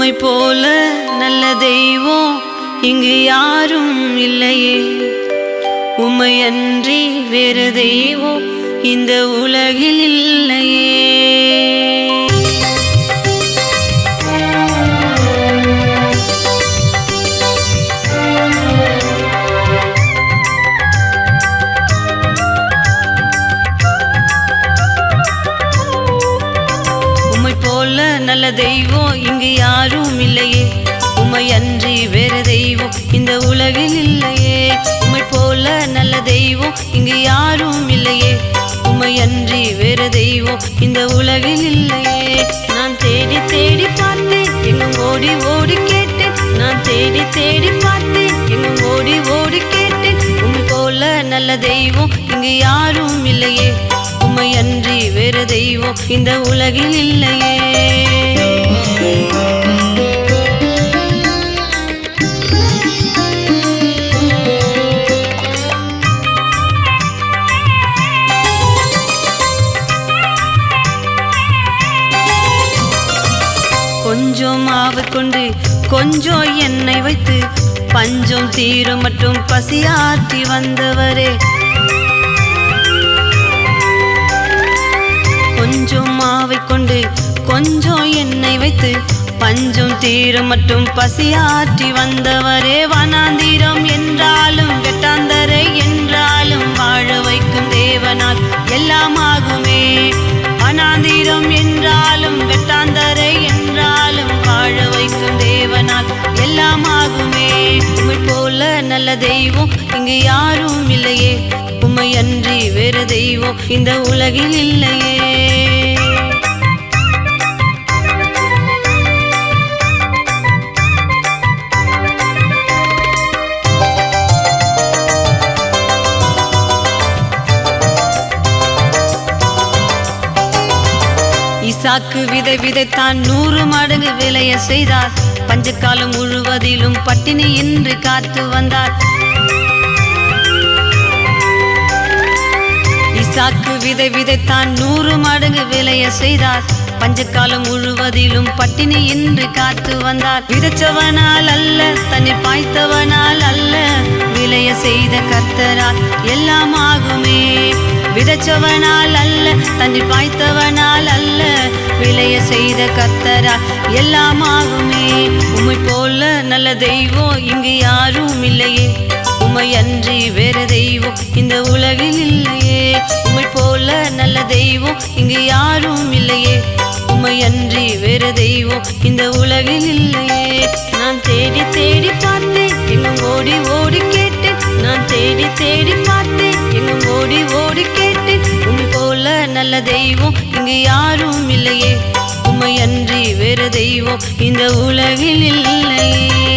உம்மை போல நல்ல தெய்வம் இங்கு யாரும் இல்லையே. உம்மை அன்றி வேறு தெய்வம் இந்த உலகில் இல்லையே. நல்ல தெய்வம் இங்கு யாரும் இல்லையே. உம்மை அன்றி வேறு தெய்வம் இந்த உலகில் இல்லையே. உம்மை போல நல்ல தெய்வம் இங்கு யாரும் இல்லையே. உம்மை அன்றி வேறு தெய்வம் இந்த உலகில் இல்லையே. நான் தேடி தேடி பார்த்தேன், எங்கும் ஓடி ஓடி கேட்டேன். நான் தேடி தேடி பார்த்தேன், எங்கும் ஓடி ஓடி கேட்டேன். உம்மை போல நல்ல தெய்வம் இங்கு யாரும் இல்லையே. உம்மை அன்றி வேறு தெய்வம் இந்த உலகில் இல்லையே. கொஞ்சம் மாவு கொண்டு கொஞ்சம் எண்ணெய் வைத்து பஞ்சம் தீரும் மற்றும் பசியாற்றி வந்தவரே. கொஞ்சம் மாவை கொண்டு கொஞ்சம் எண்ணெய் வைத்து பஞ்சம் தீரும் மற்றும் பசியாற்றி வந்தவரே. வனாந்திரம் என்றாலும் வெட்டாந்தரை என்றாலும் வாழ வைக்கும் தேவனால் எல்லாம் ஆகுமே. வனாந்திரம் என்றாலும் வெட்டாந்தரை என்றாலும் வாழ வைக்கும் தேவனால் எல்லாம் ஆகுமே. உம்மை போல நல்ல தெய்வம் இங்கு யாரும் இல்லையே. உம்மை அன்றி வேறு தெய்வம் இந்த உலகில் இல்லையே. ஈசாக்கு விதை விதைத்தான் 100 மடங்கு விளைய செய்தார். பஞ்சகாலம் முழுவதிலும் பட்டினி இன்றி காத்து வந்தார். ஈசாக்கு விதை விதைத்தான் 100 மடங்கு விளைய செய்தார். பஞ்சகாலம் முழுவதிலும் பட்டினி இன்றி காத்து வந்தார். விதைச்சவனால் அல்ல, தன்னை பாய்த்தவனால் அல்ல, விளைய செய்த கர்த்தரால் எல்லாம் ஆகுமே. விதைச்சவனால் அல்ல, தன்னை பாய்த்தவனால் அல்ல, விளைய செய்த கர்த்தரால் எல்லாம் ஆகுமே. உம்மை போல நல்ல தெய்வம் இங்கு யாரும் இல்லையே. உம்மை அன்றி வேறு தெய்வம் இந்த உலகில் இல்லையே. உம்மை போல நல்ல தெய்வம் இங்கு யாரும் இல்லையே. உம்மை அன்றி வேறு தெய்வம் இந்த உலகில் இல்லையே. நான் தேடி தேடி பார்த்தேன், எங்கும் ஓடி ஓடி கேட்டேன். நான் தேடி தேடி பார்த்தேன், எங்கும் ஓடி ஓடி கேட்டேன். உம்மை போல நல்ல தெய்வம் இங்கு யாரும் இல்லையே. உம்மை அன்றி வேறு தெய்வம் இந்த உலகில் இல்லையே.